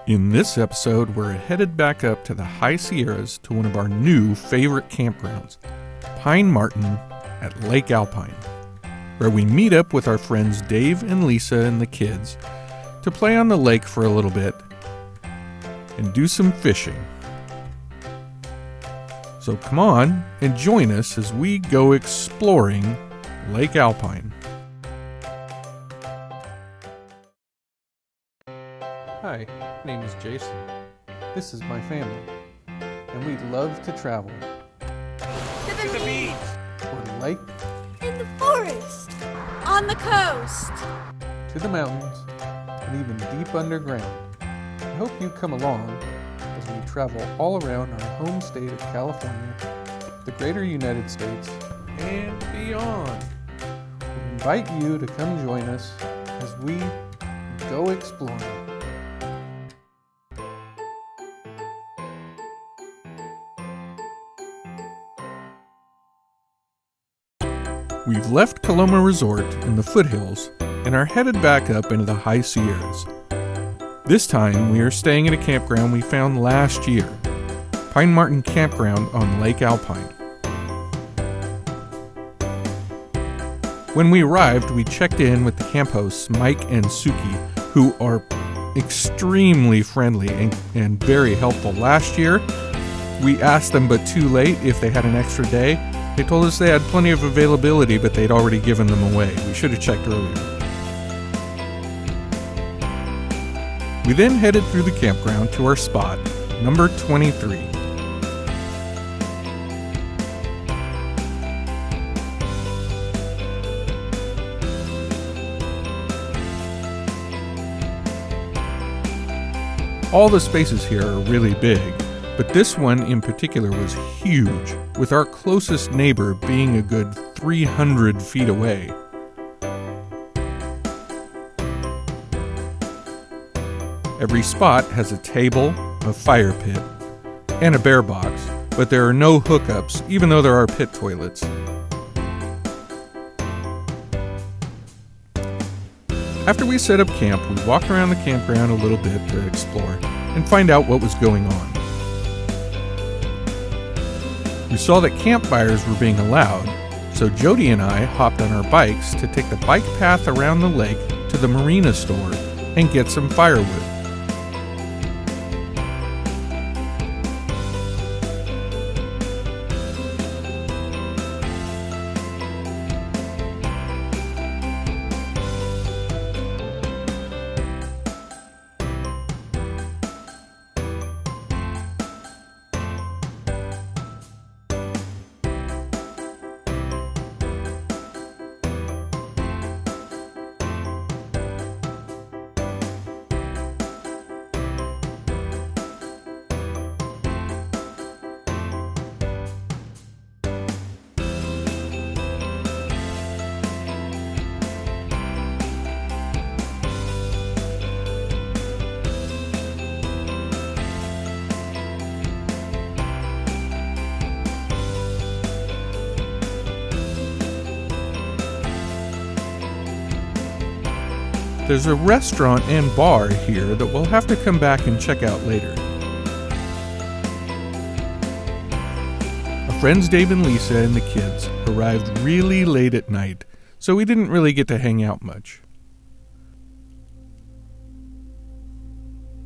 In this episode, we're headed back up to the high Sierras to one of our new favorite campgrounds, Pine Martin at Lake Alpine, where we meet up with our friends Dave and Lisa and the kids to play on the lake for a little bit and do some fishing. So come on and join us as we go exploring Lake Alpine. Hi, my name is Jason. This is my family, and we love to travel. To the beach! Or the lake, In the forest! On the coast! to the mountains, and even deep underground. I hope you come along as we travel all around our home state of California, the greater United States, and beyond. We invite you to come join us as we go exploring. We've left Coloma Resort in the foothills and are headed back up into the high Sierras. This time we are staying at a campground we found last year, Pine Martin Campground on Lake Alpine. When we arrived, we checked in with the camp hosts Mike and Suki, who are extremely friendly and very helpful. Last year, we asked them but too late if they had an extra day. They told us they had plenty of availability, but they'd already given them away. We should have checked earlier. We then headed through the campground to our spot, number 23. All the spaces here are really big, but this one in particular was huge, with our closest neighbor being a good 300 feet away. Every spot has a table, a fire pit, and a bear box, but there are no hookups, even though there are pit toilets. After we set up camp, we walked around the campground a little bit to explore and find out what was going on. We saw that campfires were being allowed, so Jody and I hopped on our bikes to take the bike path around the lake to the Marina store and get some firewood. There's a restaurant and bar here that we'll have to come back and check out later. Our friends Dave and Lisa and the kids arrived really late at night, so we didn't really get to hang out much.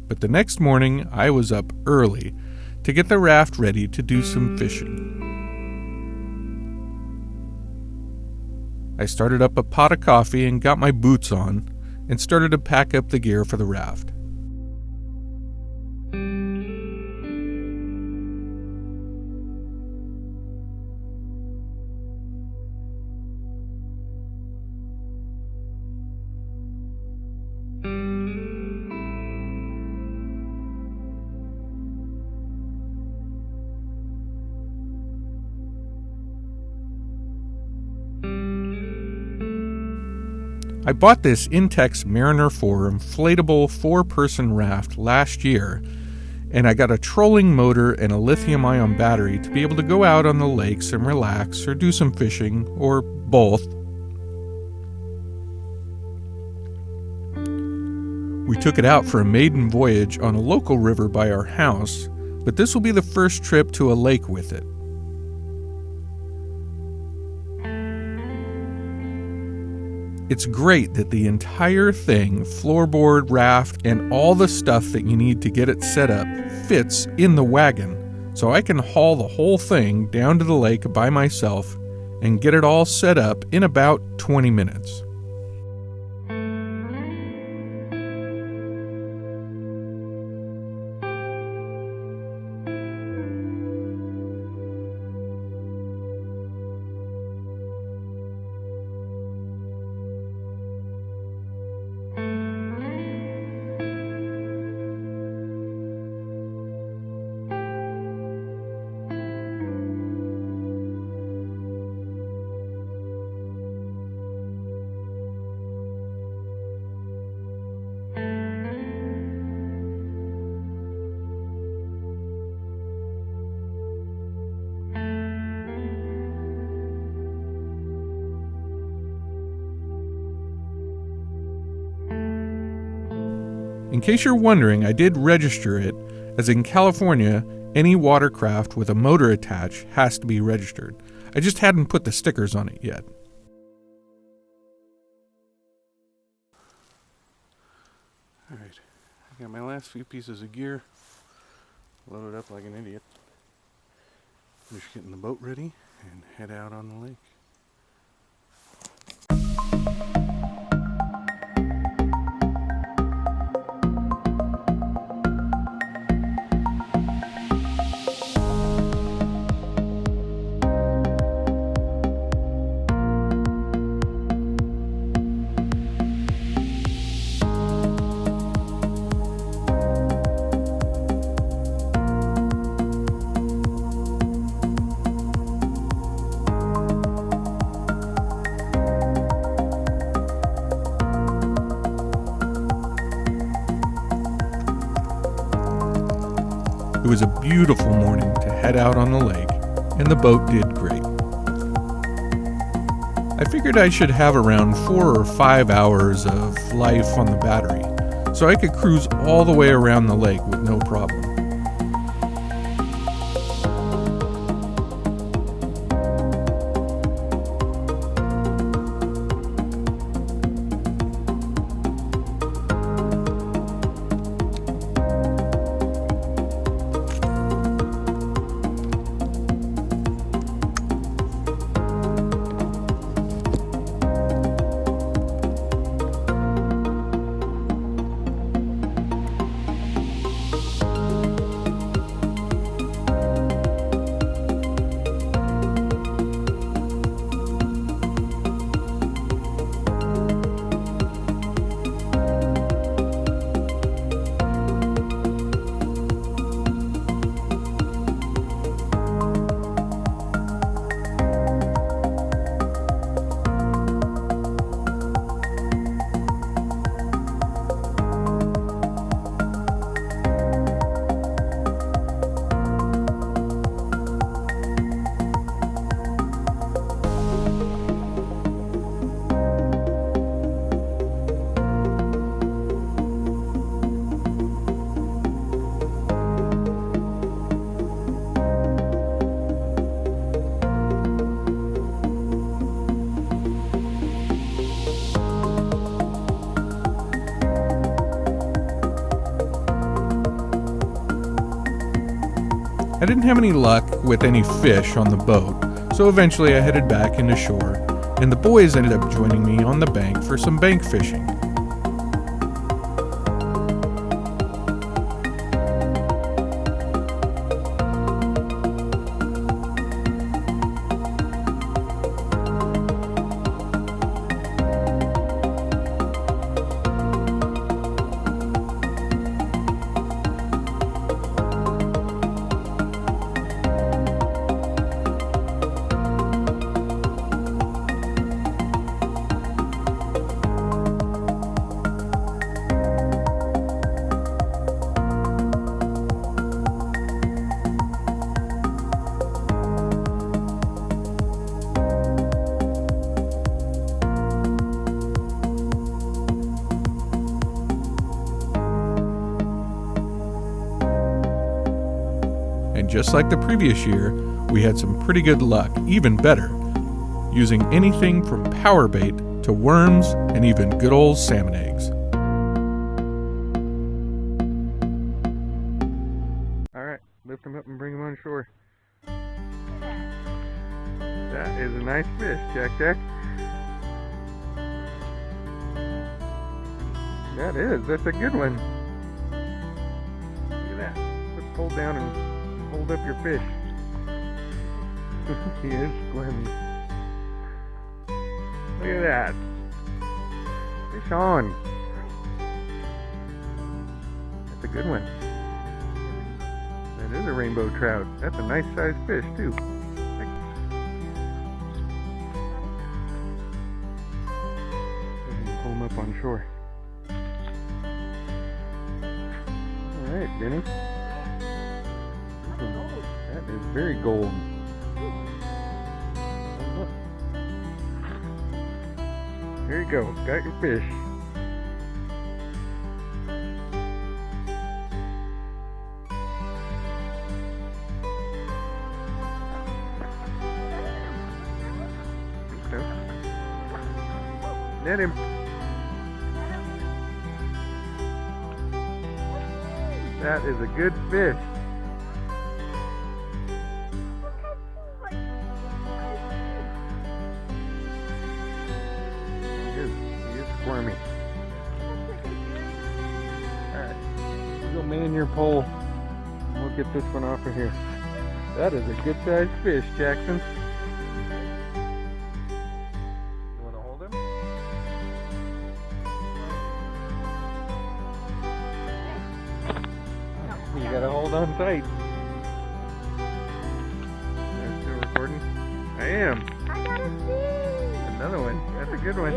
But the next morning, I was up early to get the raft ready to do some fishing. I started up a pot of coffee and got my boots on, and started to pack up the gear for the raft. I bought this Intex Mariner 4 inflatable 4-person raft last year, and I got a trolling motor and a lithium-ion battery to be able to go out on the lakes and relax or do some fishing, or both. We took it out for a maiden voyage on a local river by our house, but this will be the first trip to a lake with it. It's great that the entire thing, floorboard, raft, and all the stuff that you need to get it set up, fits in the wagon, so I can haul the whole thing down to the lake by myself and get it all set up in about 20 minutes. In case you're wondering, I did register it, as in California, any watercraft with a motor attached has to be registered. I just hadn't put the stickers on it yet. Alright, I got my last few pieces of gear loaded up like an idiot. Just getting the boat ready and head out on the lake. It was a beautiful morning to head out on the lake, and the boat did great. I figured I should have around 4 or 5 hours of life on the battery, so I could cruise all the way around the lake with no problem. I didn't have any luck with any fish on the boat, so eventually I headed back into shore, and the boys ended up joining me on the bank for some bank fishing. just like the previous year, we had some pretty good luck, even better, using anything from power bait to worms and even good old salmon eggs. All right, lift them up and bring them on shore. That is a nice fish, Jack. That's a good one. Look at that. Let's pull down and hold up your fish. He is squirmy. Look at that. Fish on. That's a good one. That is a rainbow trout. That's a nice sized fish too. Pull him up on shore. Alright, Benny. That is very gold. There you go, got your fish. Net him. That is a good fish. He is squirmy. Alright, go man your pole. We'll get this one off of here. That is a good sized fish, Jackson. You want to hold him? You gotta hold on tight. Are you still recording? I am. I got a fish. Another one. That's a good one.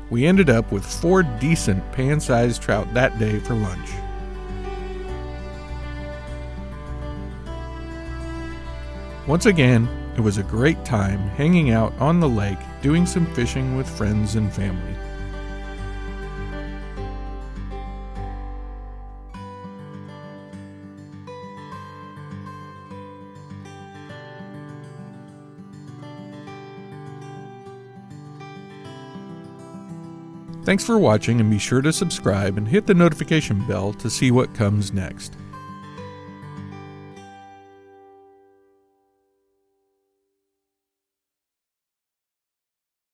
We ended up with 4 decent pan-sized trout that day for lunch. Once again, it was a great time hanging out on the lake, doing some fishing with friends and family. Thanks for watching, and be sure to subscribe and hit the notification bell to see what comes next.